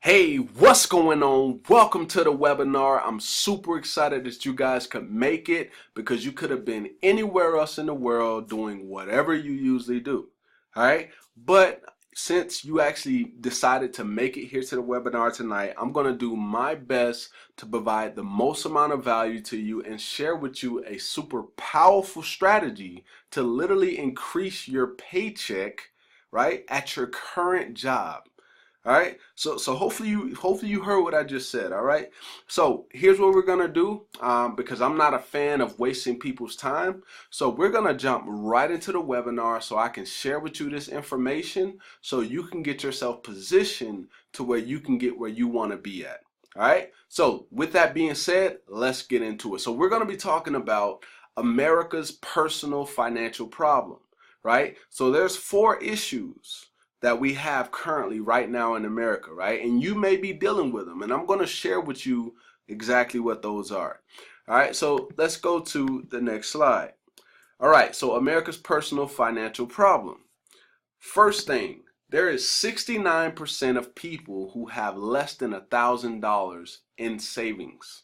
Hey, what's going on? Welcome to the webinar. I'm super excited that you guys could make it because you could have been anywhere else in the world doing whatever you usually do. All right. But since you actually decided to make it here to the webinar tonight, I'm going to do my best to provide the most amount of value to you and share with you a super powerful strategy to literally increase your paycheck, right, at your current job. All right. So hopefully you heard what I just said. All right. So here's what we're gonna do. Because I'm not a fan of wasting people's time. So we're gonna jump right into the webinar so I can share with you this information so you can get yourself positioned to where you can get where you want to be at. All right. So with that being said, let's get into it. So we're gonna be talking about America's personal financial problem. Right. So there's four issues that we have currently right now in America, right? And you may be dealing with them, and I'm going to share with you exactly what those are. All right, so let's go to the next slide. All right, so America's personal financial problem. First thing, there is 69% of people who have less than $1,000 in savings.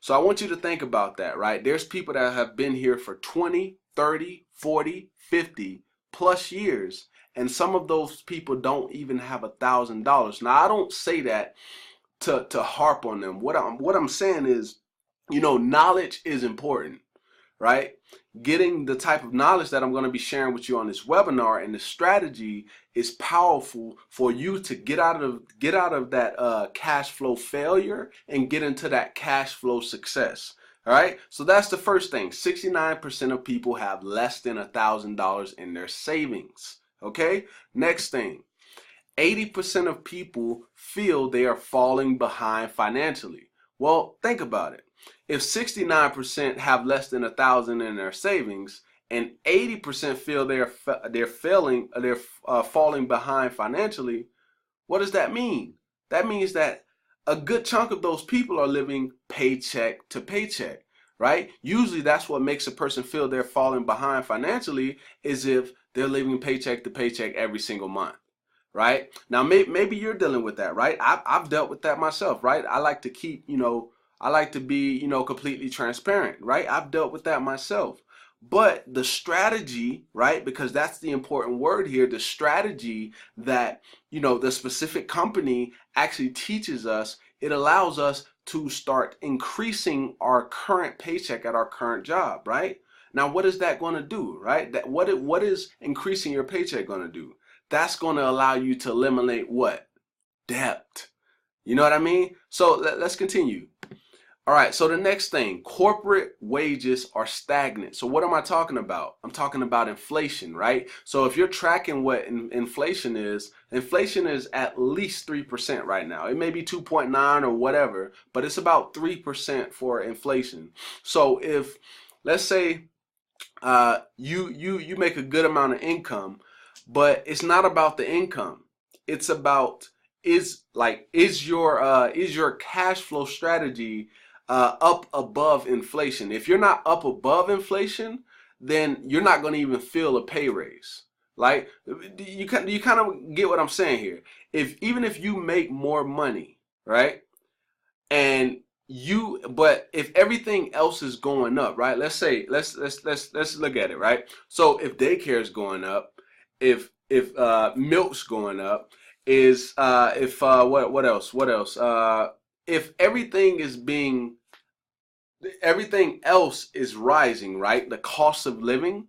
So I want you to think about that, right? There's people that have been here for 20, 30, 40, 50 plus years, and some of those people don't even have $1,000. Now, I don't say that to harp on them. What I'm saying is, knowledge is important, right? Getting the type of knowledge that I'm going to be sharing with you on this webinar and the strategy is powerful for you to get out of that cash flow failure and get into that cash flow success. All right, so that's the first thing. 69% of people have less than $1,000 in their savings. Okay, next thing, 80% of people feel they are falling behind financially. Well, think about it. If 69% have less than $1,000 in their savings and 80% feel they're falling behind financially, what does that mean? That means that a good chunk of those people are living paycheck to paycheck, right? Usually that's what makes a person feel they're falling behind financially, is if they're living paycheck to paycheck every single month. Right now, maybe you're dealing with that, right? I've dealt with that myself, right? I like to I like to be, completely transparent, right? I've dealt with that myself. But the strategy, right? Because that's the important word here, the strategy that, the specific company actually teaches us, it allows us to start increasing our current paycheck at our current job, right? Now, what is that going to do, right? What is increasing your paycheck going to do? That's going to allow you to eliminate what? Debt. You know what I mean? So let's continue. All right, so the next thing, corporate wages are stagnant. So what am I talking about? I'm talking about inflation, right? So if you're tracking what inflation is at least 3% right now. It may be 2.9 or whatever, but it's about 3% for inflation. So if, let's say, you make a good amount of income, but it's not about the income. It's about is your cash flow strategy up above inflation. If you're not up above inflation, then you're not going to even feel a pay raise. Like, you kind of get what I'm saying here. Even if you make more money, right? And but if everything else is going up, right? Let's look at it, right? So if daycare is going up, if milk's going up, is if what else if everything else is rising, right? The cost of living,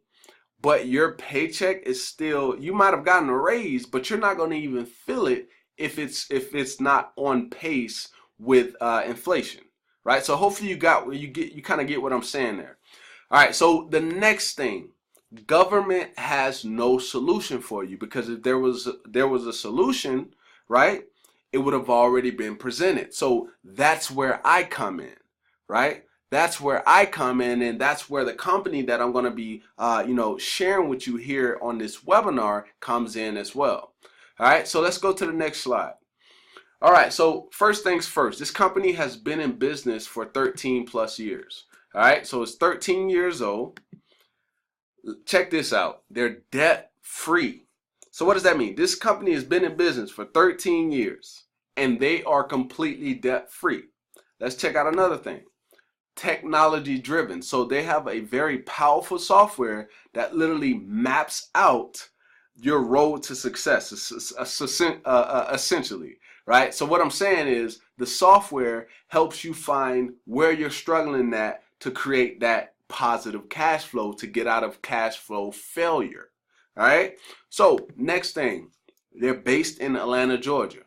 but your paycheck is still, you might have gotten a raise, but you're not going to even feel it if it's not on pace with inflation, right? So hopefully you kind of get what I'm saying there. All right, so the next thing, government has no solution for you, because if there was a solution, right, it would have already been presented. So that's where I come in, right? That's where I come in, and that's where the company that I'm going to be, sharing with you here on this webinar comes in as well. All right, so let's go to the next slide. All right, so first things first, this company has been in business for 13 plus years. All right, so it's 13 years old. Check this out. They're debt free. So what does that mean? This company has been in business for 13 years and they are completely debt free. Let's check out another thing. Technology driven. So they have a very powerful software that literally maps out your road to success, essentially, right? So what I'm saying is the software helps you find where you're struggling at to create that positive cash flow, to get out of cash flow failure. All right. So next thing, they're based in Atlanta, Georgia.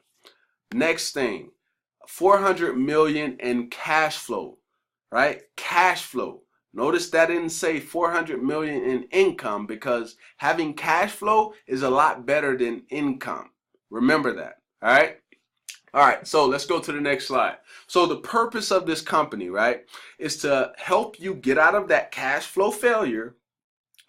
Next thing, 400 million in cash flow, right? Cash flow. Notice that didn't say 400 million in income, because having cash flow is a lot better than income. Remember that. All right. All right, so let's go to the next slide. So the purpose of this company, right, is to help you get out of that cash flow failure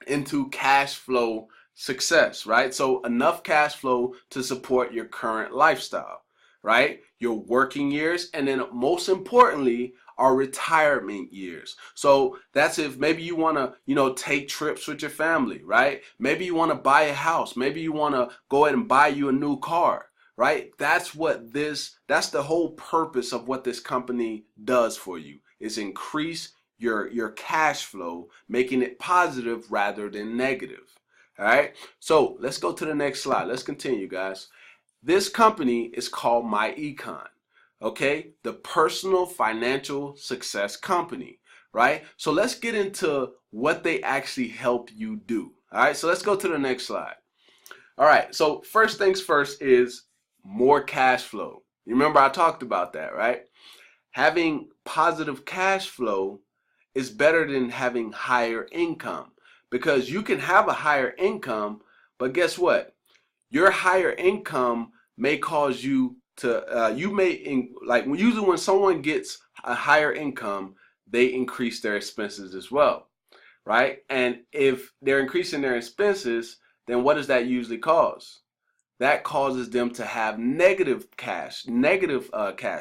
into cash flow success, right? So enough cash flow to support your current lifestyle, right? Your working years, and then most importantly, our retirement years. So that's if maybe you want to, take trips with your family, right? Maybe you want to buy a house. Maybe you want to go ahead and buy you a new car, right? That's the whole purpose of what this company does for you, is increase your cash flow, making it positive rather than negative. All right. So let's go to the next slide. Let's continue, guys. This company is called Econ. Okay, the personal financial success company, right? So let's get into what they actually help you do. All right, so let's go to the next slide. All right, so first things first is more cash flow. You remember I talked about that, right? Having positive cash flow is better than having higher income, because you can have a higher income, but guess what? Your higher income may cause you to, usually when someone gets a higher income, they increase their expenses as well, right? And if they're increasing their expenses, then what does that usually cause? That causes them to have negative cash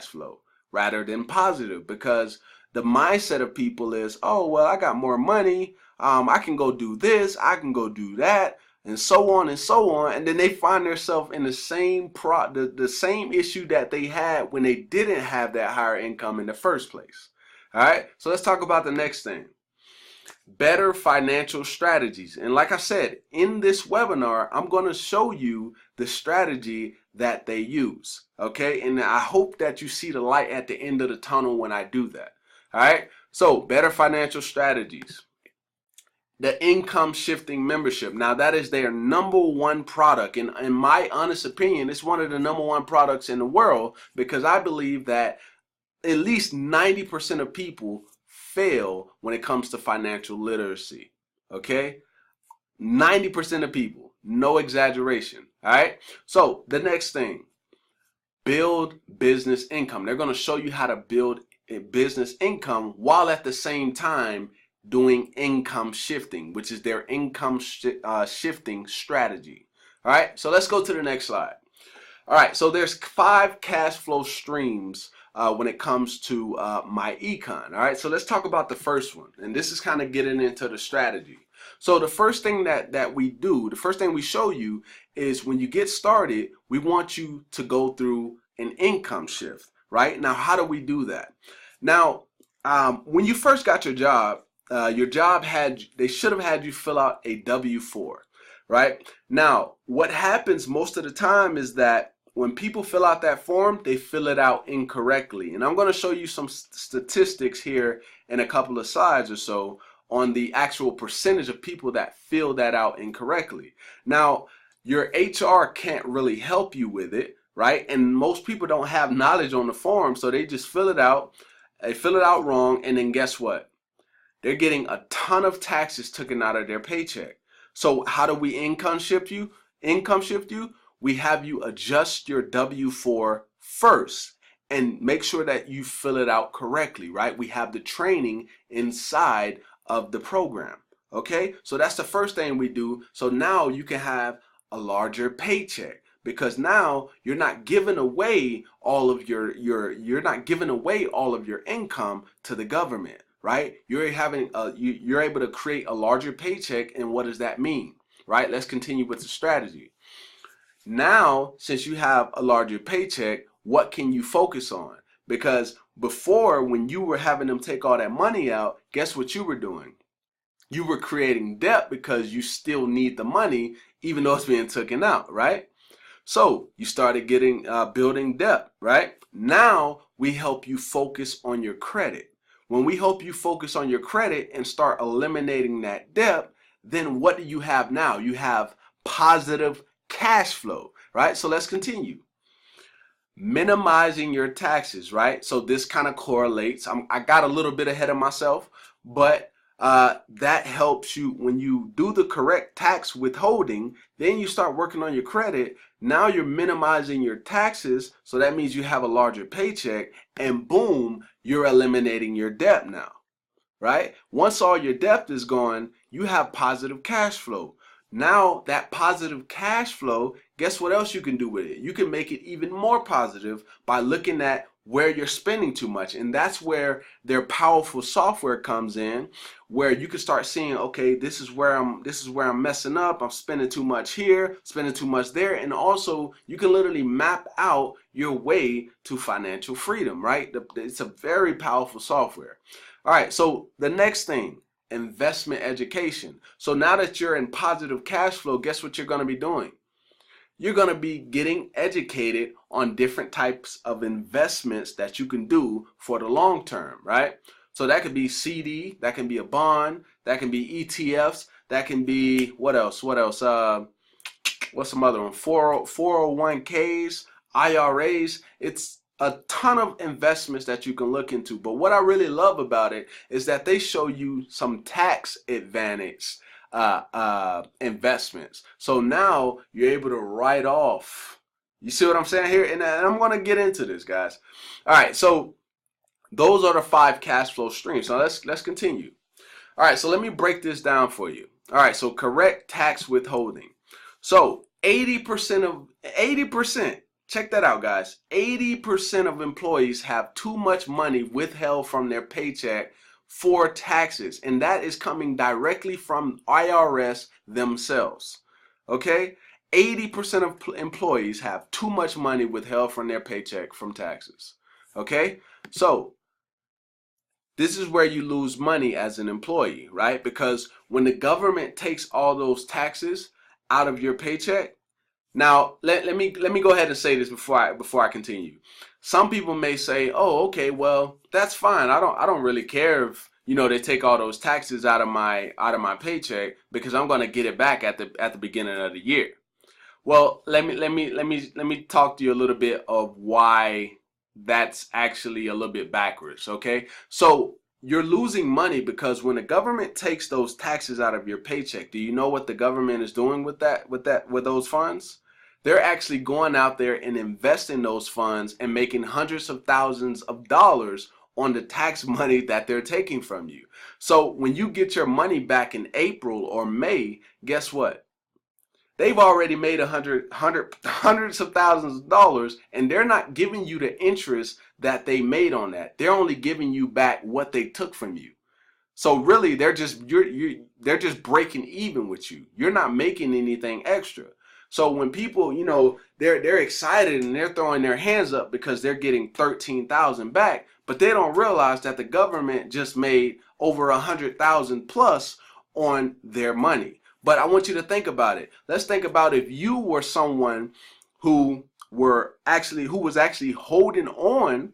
flow rather than positive, because the mindset of people is, oh, well, I got more money. I can go do this. I can go do that, and so on and so on. And then they find themselves in the same issue that they had when they didn't have that higher income in the first place. All right. So let's talk about the next thing. Better financial strategies. And like I said, in this webinar, I'm going to show you the strategy that they use. Okay. And I hope that you see the light at the end of the tunnel when I do that. All right. So better financial strategies. The income shifting membership. Now that is their number one product. And in my honest opinion, it's one of the number one products in the world, because I believe that at least 90% of people fail when it comes to financial literacy. Okay? 90% of people, no exaggeration. All right? So the next thing, build business income. They're going to show you how to build a business income while at the same time doing income shifting, which is their income shifting strategy. All right? So let's go to the next slide. All right, so there's 5 cash flow streams when it comes to Econ. All right, so let's talk about the first one, and this is kind of getting into the strategy. So the first thing that we do, the first thing we show you is, when you get started, we want you to go through an income shift, right? Now, how do we do that? Now, when you first got your job they should have had you fill out a W-4, right? Now, what happens most of the time is that when people fill out that form, they fill it out incorrectly. And I'm going to show you some statistics here in a couple of slides or so on the actual percentage of people that fill that out incorrectly. Now, your HR can't really help you with it, right? And most people don't have knowledge on the form, so they just fill it out. They fill it out wrong, and then guess what? They're getting a ton of taxes taken out of their paycheck. So how do we income shift you? We have you adjust your W-4 first and make sure that you fill it out correctly, right? We have the training inside of the program. Okay, so that's the first thing we do. So now you can have a larger paycheck, because now you're not giving away all of your income to the government, right? You're able to create a larger paycheck. And what does that mean, right? Let's continue with the strategy. Now, since you have a larger paycheck, what can you focus on? Because before, when you were having them take all that money out, guess what you were doing? You were creating debt because you still need the money even though it's being taken out, right? So you started getting building debt, right? Now we help you focus on your credit. When we help you focus on your credit and start eliminating that debt, then what do you have now? You have positive cash flow, right? So let's continue. Minimizing your taxes, right? So this kind of correlates. I got a little bit ahead of myself, but that helps you when you do the correct tax withholding. Then you start working on your credit. Now you're minimizing your taxes, so that means you have a larger paycheck, and boom, you're eliminating your debt now, right? Once all your debt is gone, you have positive cash flow. Now that positive cash flow, guess what else you can do with it? You can make it even more positive by looking at where you're spending too much. And that's where their powerful software comes in, where you can start seeing, okay, this is where I'm messing up. I'm spending too much here, spending too much there. And also you can literally map out your way to financial freedom, right? It's a very powerful software. All right, so the next thing, investment education. So now that you're in positive cash flow, guess what you're going to be doing? You're going to be getting educated on different types of investments that you can do for the long term, right? So that could be CD, that can be a bond, that can be ETFs, that can be, what else? What's some other one? 401ks, IRAs. It's a ton of investments that you can look into. But what I really love about it is that they show you some tax advantage investments. So now you're able to write off. You see what I'm saying here? And I'm going to get into this, guys. All right, so those are the 5 cash flow streams. So let's continue. All right, so let me break this down for you. All right, so correct tax withholding. So 80%, check that out, guys. 80% of employees have too much money withheld from their paycheck for taxes, and that is coming directly from IRS themselves. Okay? 80% of employees have too much money withheld from their paycheck from taxes. Okay? So this is where you lose money as an employee, right? Because when the government takes all those taxes out of your paycheck. Now, let me go ahead and say this before I continue. Some people may say, "Oh, okay, well, that's fine. I don't really care if, you know, they take all those taxes out of my paycheck because I'm going to get it back at the beginning of the year." Well, let me talk to you a little bit of why that's actually a little bit backwards, okay? So, you're losing money because when the government takes those taxes out of your paycheck, do you know what the government is doing with those funds? They're actually going out there and investing those funds and making hundreds of thousands of dollars on the tax money that they're taking from you. So when you get your money back in April or May, guess what? They've already made hundreds of thousands of dollars, and they're not giving you the interest that they made on that. They're only giving you back what they took from you. So really, they're just breaking even with you. You're not making anything extra. So when people, you know, they're excited and they're throwing their hands up because they're getting 13,000 back, but they don't realize that the government just made over 100,000 plus on their money. But I want you to think about it. Let's think about if you were someone who was actually holding on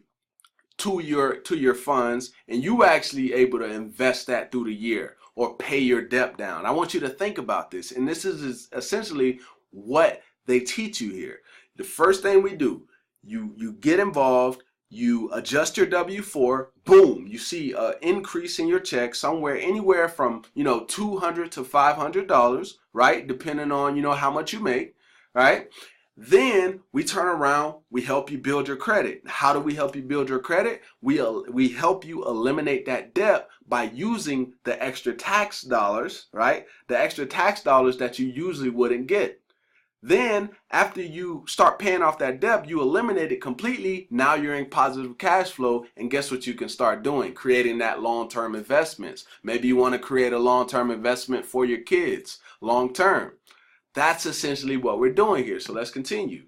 to your funds, and you were actually able to invest that through the year or pay your debt down. I want you to think about this, and this is essentially what they teach you here. The first thing we do, you get involved, you adjust your W-4, boom, you see an increase in your check anywhere from, you know, $200 to $500, right? Depending on, you know, how much you make, right? Then we turn around, we help you build your credit. How do we help you build your credit? We help you eliminate that debt by using the extra tax dollars, right? The extra tax dollars that you usually wouldn't get. Then after you start paying off that debt, you eliminate it completely. Now you're in positive cash flow, and guess what you can start doing? Creating that long-term investments. Maybe you want to create a long-term investment for your kids, long-term. That's essentially what we're doing here. So let's continue.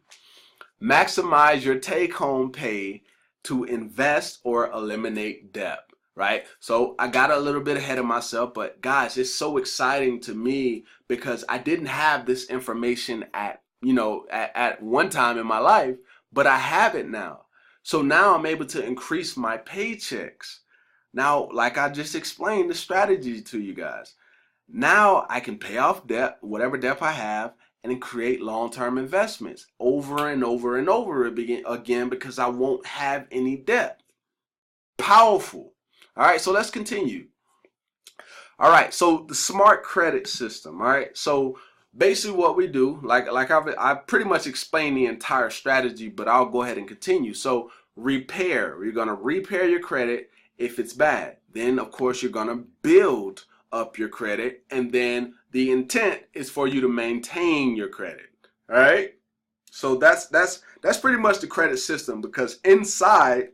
Maximize your take-home pay to invest or eliminate debt, right? So I got a little bit ahead of myself, but guys, it's so exciting to me because I didn't have this information at one time in my life, but I have it now. So now I'm able to increase my paychecks. Now, like I just explained the strategy to you guys. Now I can pay off debt, whatever debt I have, and then create long-term investments over and over and over again because I won't have any debt. Powerful. All right, so let's continue. All right, so the smart credit system. All right, so basically what we do, like I've pretty much explained the entire strategy, but I'll go ahead and continue. So repair. You're gonna repair your credit if it's bad. Then of course you're gonna build up your credit, and then the intent is for you to maintain your credit. All right, so that's pretty much the credit system, because inside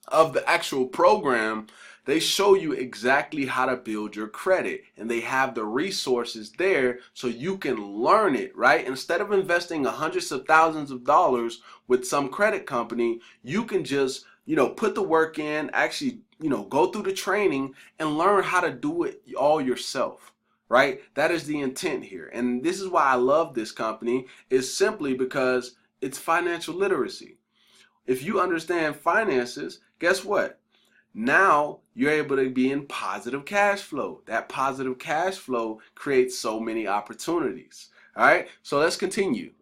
of the actual program they show you exactly how to build your credit, and they have the resources there so you can learn it, right? Instead of investing hundreds of thousands of dollars with some credit company, you can just put the work in, actually go through the training and learn how to do it all yourself, right? That is the intent here. And this is why I love this company, is simply because it's financial literacy. If you understand finances, guess what? Now you're able to be in positive cash flow. That positive cash flow creates so many opportunities. All right, so let's continue.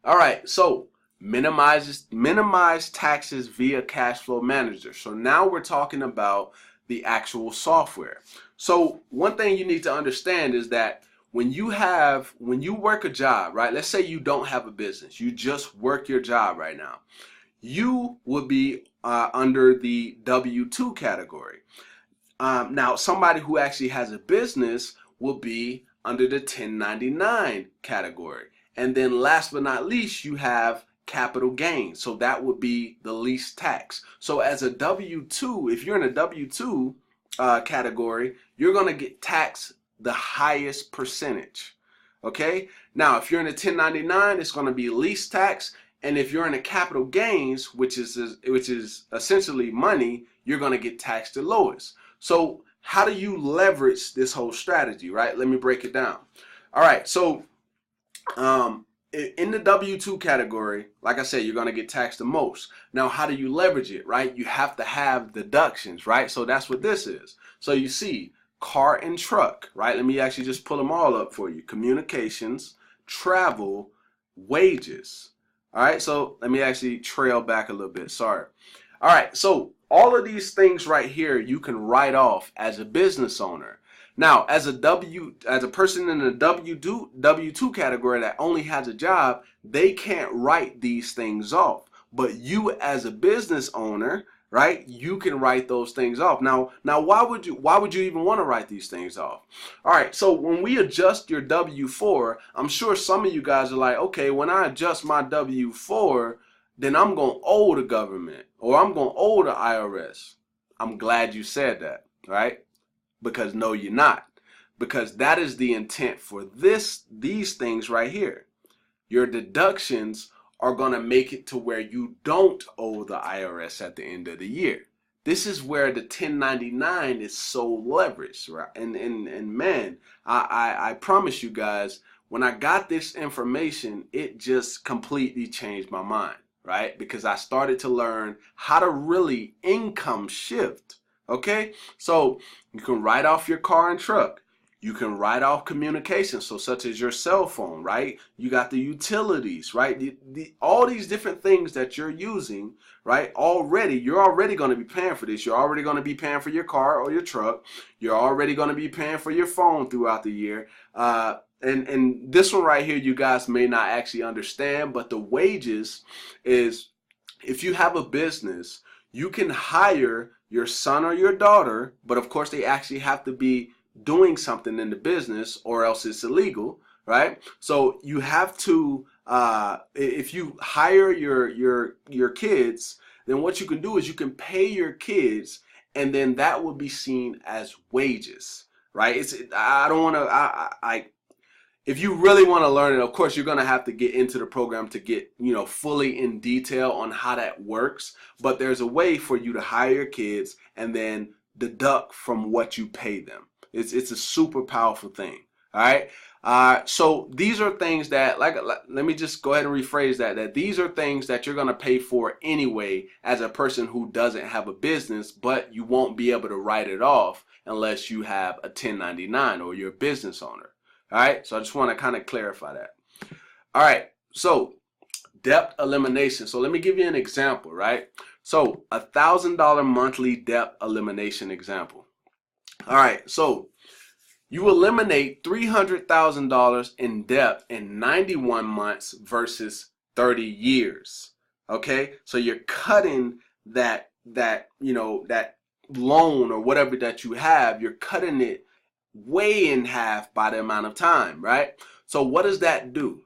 All right, so minimize taxes via cash flow manager. So now we're talking about the actual software. So one thing you need to understand is that when you work a job, right? Let's say you don't have a business, you just work your job right now. You would be under the W-2 category. Now, somebody who actually has a business will be under the 1099 category. And then last but not least, you have capital gains. So that would be the least tax. So as a W-2, if you're in a W-2 category, you're going to get taxed the highest percentage. Okay? Now, if you're in a 1099, it's going to be least tax. And if you're in a capital gains, which is essentially money, you're going to get taxed the lowest. So how do you leverage this whole strategy, right? Let me break it down. All right, so in the W-2 category, like I said, you're going to get taxed the most. Now, how do you leverage it, right? You have to have deductions, right? So that's what this is. So you see car and truck, right? Let me actually just pull them all up for you. Communications, travel, wages. All right, so let me actually trail back a little bit. Sorry. All right, so all of these things right here you can write off as a business owner. Now, as a person in the W-2 category that only has a job, they can't write these things off. But you as a business owner, right, you can write those things off. Now why would you even want to write these things off? All right, so when we adjust your W-4, I'm sure some of you guys are like, okay, when I adjust my W-4, then I'm going to owe the government, or I'm going to owe the IRS. I'm glad you said that, right? Because no, you're not. Because that is the intent for these things right here. Your deductions are going to make it to where you don't owe the IRS at the end of the year. This is where the 1099 is so leveraged, right? And man, I promise you guys, when I got this information, it just completely changed my mind, right? Because I started to learn how to really income shift, okay? So you can write off your car and truck. You can write off communications, so such as your cell phone, right? You got the utilities, right? All these different things that you're using, right? You're already going to be paying for this. You're already going to be paying for your car or your truck. You're already going to be paying for your phone throughout the year. And this one right here, you guys may not actually understand, but the wages is, if you have a business, you can hire your son or your daughter, but of course they actually have to be doing something in the business or else it's illegal, right? So you have to, if you hire your kids, then what you can do is you can pay your kids, and then that will be seen as wages, right? I don't want to, If you really want to learn it, of course, you're going to have to get into the program to get, fully in detail on how that works. But there's a way for you to hire your kids and then deduct from what you pay them. It's a super powerful thing. All right. So these are things that, let me just go ahead and rephrase that these are things that you're going to pay for anyway as a person who doesn't have a business, but you won't be able to write it off unless you have a 1099 or you're a business owner. All right, so I just want to kind of clarify that. All right, so debt elimination. So let me give you an example, right? So $1,000 monthly debt elimination example. All right, so you eliminate $300,000 in debt in 91 months versus 30 years. Okay, so you're cutting that loan or whatever that you have, you're cutting it way in half by the amount of time, right? So what does that do?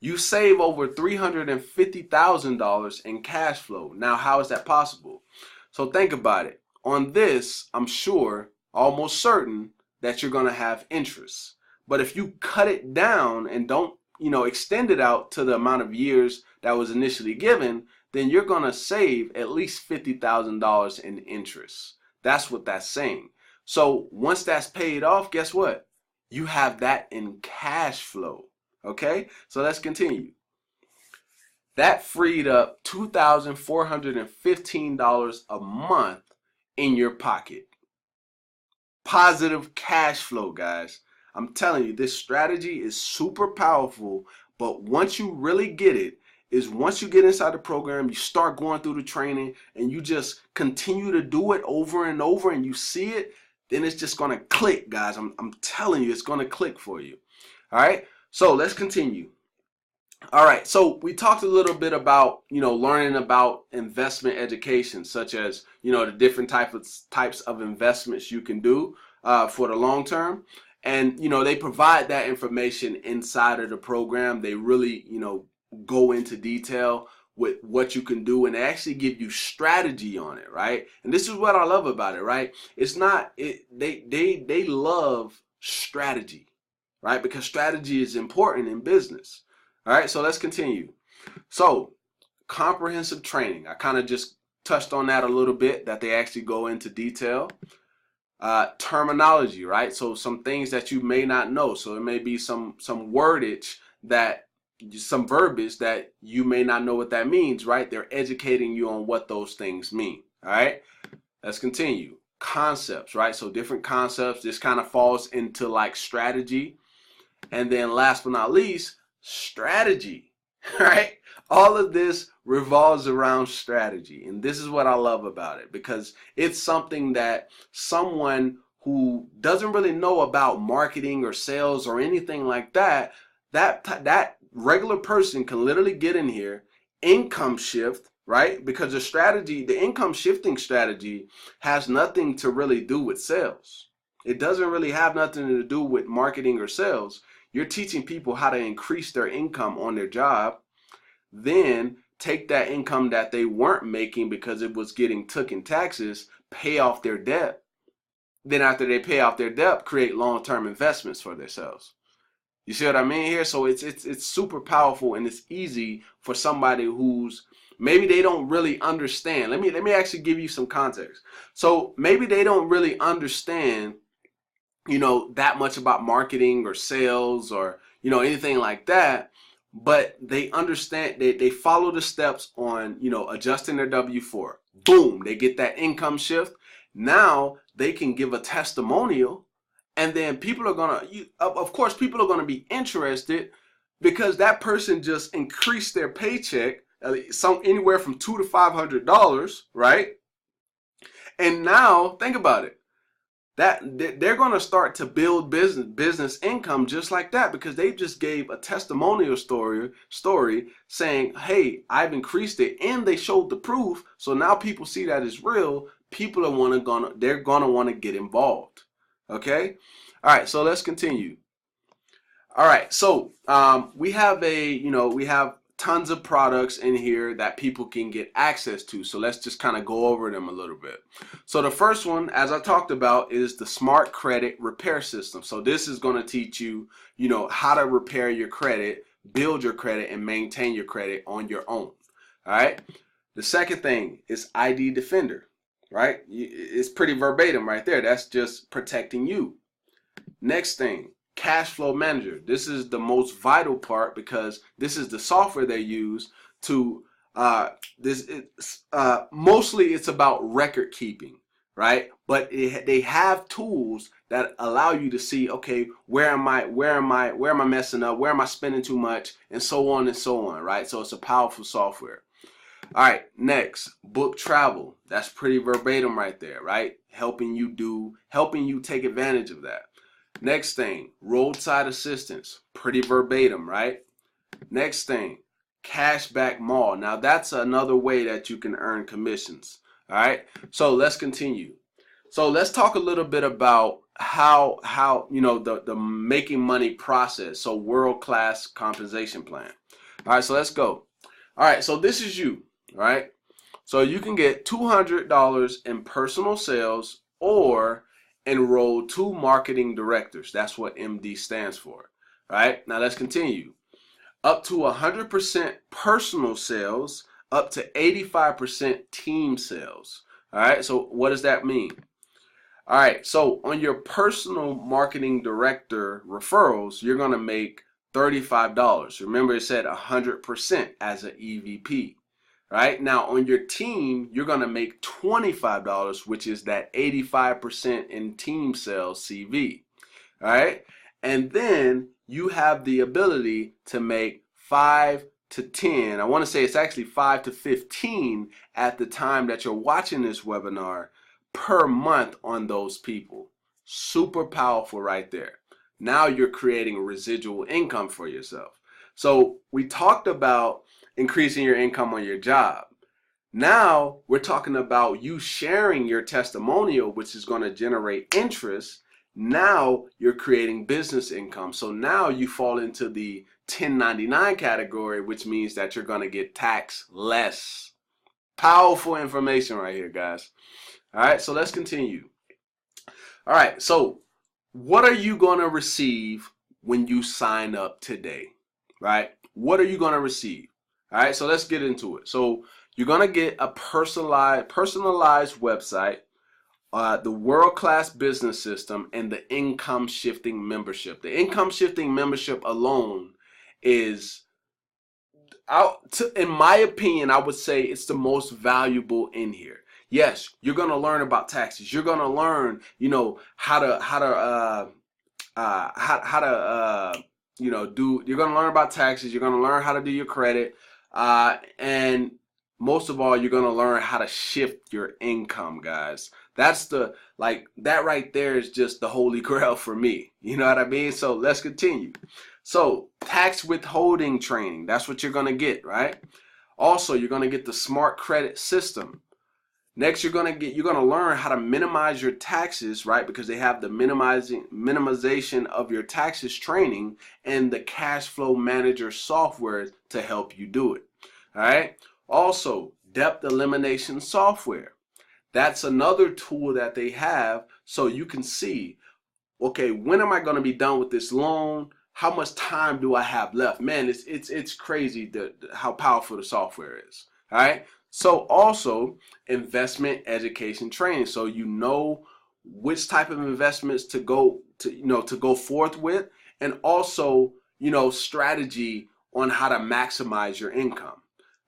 You save over $350,000 in cash flow. Now, how is that possible? So think about it. On this, I'm sure, almost certain, that you're going to have interest. But if you cut it down and don't, extend it out to the amount of years that was initially given, then you're going to save at least $50,000 in interest. That's what that's saying. So once that's paid off, guess what? You have that in cash flow. Okay, so let's continue. That freed up $2,415 a month in your pocket. Positive cash flow, guys. I'm telling you, this strategy is super powerful, but once you really get it, is once you get inside the program, you start going through the training and you just continue to do it over and over and you see it, then it's just going to click, guys. I'm telling you, it's going to click for you. All right, so let's continue. All right, so we talked a little bit about, learning about investment education, such as, the different types of investments you can do for the long term. And, they provide that information inside of the program. They really, go into detail with what you can do, and they actually give you strategy on it, right? And this is what I love about it, right? It's not they love strategy, right? Because strategy is important in business. All right, so let's continue. So comprehensive training, I kind of just touched on that a little bit, that they actually go into detail. Terminology, right? So some things that you may not know. So it may be some wordage, some verbiage that you may not know what that means, right? They're educating you on what those things mean. All right, let's continue. Concepts, right? So different concepts. This kind of falls into like strategy. And then last but not least, strategy, right? All of this revolves around strategy. And this is what I love about it, because it's something that someone who doesn't really know about marketing or sales or anything like that, that regular person can literally get in here, income shift, right? Because the income shifting strategy has nothing to really do with sales. It doesn't really have nothing to do with marketing or sales. You're teaching people how to increase their income on their job, then take that income that they weren't making because it was getting took in taxes, pay off their debt. Then after they pay off their debt, create long-term investments for themselves. You see what I mean here? So it's super powerful, and it's easy for somebody who's maybe they don't really understand. Let me actually give you some context. So maybe they don't really understand that much about marketing or sales or, anything like that, but they understand, they follow the steps on, adjusting their W-4. Boom, they get that income shift. Now they can give a testimonial, and then people are gonna, of course, people are gonna be interested because that person just increased their paycheck, anywhere from $200 to $500, right? And now think about it. That they're going to start to build business income just like that, because they just gave a testimonial story saying, hey, I've increased it, and they showed the proof. So now people see that it's real. People they're gonna want to get involved. Okay, all right, so let's continue. All right, so we have tons of products in here that people can get access to. So let's just kind of go over them a little bit. So the first one, as I talked about, is the Smart Credit Repair System. So this is going to teach you, how to repair your credit, build your credit, and maintain your credit on your own. All right. The second thing is ID Defender, right? It's pretty verbatim right there. That's just protecting you. Next thing, Cashflow Manager. This is the most vital part because this is the software they use to mostly it's about record keeping, right? But they have tools that allow you to see, okay, where am I messing up? Where am I spending too much? And so on and so on, right? So it's a powerful software. All right, next, Book Travel. That's pretty verbatim right there, right? Helping you take advantage of that. Next thing, Roadside Assistance. Pretty verbatim, right? Next thing, Cashback Mall. Now that's another way that you can earn commissions. All right, so let's continue. So let's talk a little bit about how the making money process. So world-class compensation plan. All right, so let's go. All right, so this is you. Right? So you can get $200 in personal sales or enroll 2 marketing directors. That's what MD stands for. Right? Now let's continue. Up to 100% personal sales, up to 85% team sales. All right? So what does that mean? All right. So on your personal marketing director referrals, you're going to make $35. Remember, it said 100% as an EVP. Right? Now on your team, you're going to make $25, which is that 85% in team sales CV. All right? And then you have the ability to make 5 to 10. I want to say it's actually 5 to 15 at the time that you're watching this webinar per month on those people. Super powerful right there. Now you're creating residual income for yourself. So we talked about increasing your income on your job. Now we're talking about you sharing your testimonial, which is going to generate interest. Now you're creating business income. So now you fall into the 1099 category, which means that you're going to get taxed less. Powerful information right here, guys. All right, so let's continue. All right, so what are you going to receive when you sign up today? Right? What are you going to receive? All right, so let's get into it. So you're going to get a personalized website, the world-class business system, and the income shifting membership. The income shifting membership alone is, in my opinion, I would say it's the most valuable in here. Yes, you're going to learn about taxes. You're going to learn, how to you're going to learn about taxes. You're going to learn how to do your credit. And most of all, you're going to learn how to shift your income, guys. That's that right there is just the holy grail for me. You know what I mean? So let's continue. So tax withholding training, that's what you're going to get, right? Also, you're going to get the Smart Credit System. Next, you're going to learn how to minimize your taxes, right? Because they have the minimization of your taxes training and the Cashflow Manager software to help you do it. All right. Also, debt elimination software. That's another tool that they have so you can see, okay, when am I going to be done with this loan? How much time do I have left? Man, it's crazy how powerful the software is. All right. So also investment education training. So you know which type of investments to go forth with, and also, strategy on how to maximize your income.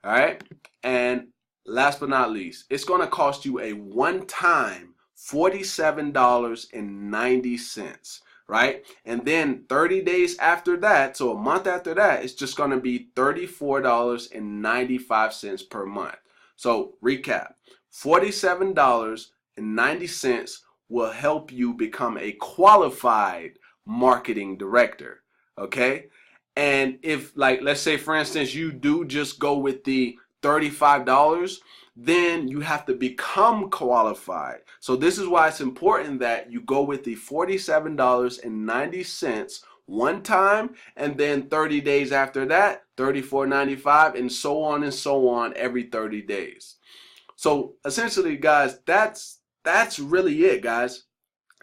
All right. And last but not least, it's going to cost you a one-time $47.90. Right? And then 30 days after that, so a month after that, it's just going to be $34.95 per month. So recap, $47.90 will help you become a qualified marketing director. Okay? And if, let's say, for instance, you do just go with the $35, then you have to become qualified. So this is why it's important that you go with the $47.90 one time, and then 30 days after that, $34.95, and so on every 30 days. So essentially, guys, that's really it, guys.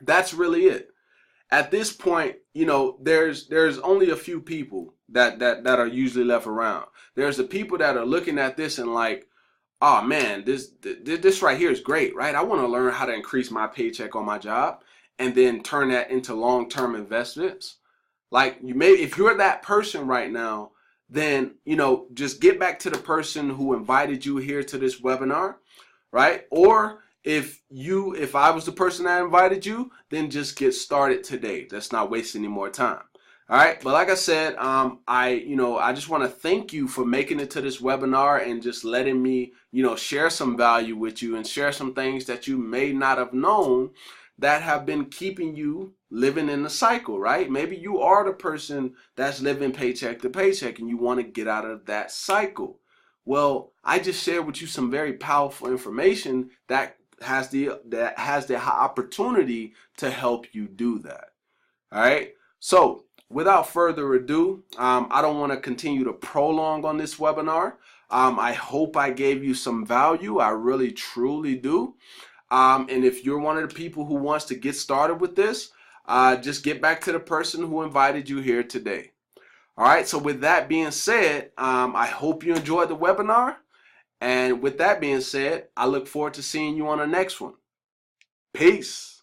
That's really it. At this point, you know, there's only a few people that are usually left around. There's the people that are looking at this and like, oh man, this right here is great, right? I want to learn how to increase my paycheck on my job and then turn that into long-term investments. Like, you may, if you're that person right now, then, you know, just get back to the person who invited you here to this webinar, right? Or if I was the person that invited you, then just get started today. Let's not waste any more time. All right, but like I said, I just want to thank you for making it to this webinar and just letting me, share some value with you and share some things that you may not have known that have been keeping you living in the cycle, right? Maybe you are the person that's living paycheck to paycheck and you want to get out of that cycle. Well, I just shared with you some very powerful information that has the opportunity to help you do that. All right. So without further ado, I don't want to continue to prolong on this webinar. I hope I gave you some value. I really, truly do. And if you're one of the people who wants to get started with this, just get back to the person who invited you here today. All right. So with that being said, I hope you enjoyed the webinar. And with that being said, I look forward to seeing you on the next one. Peace.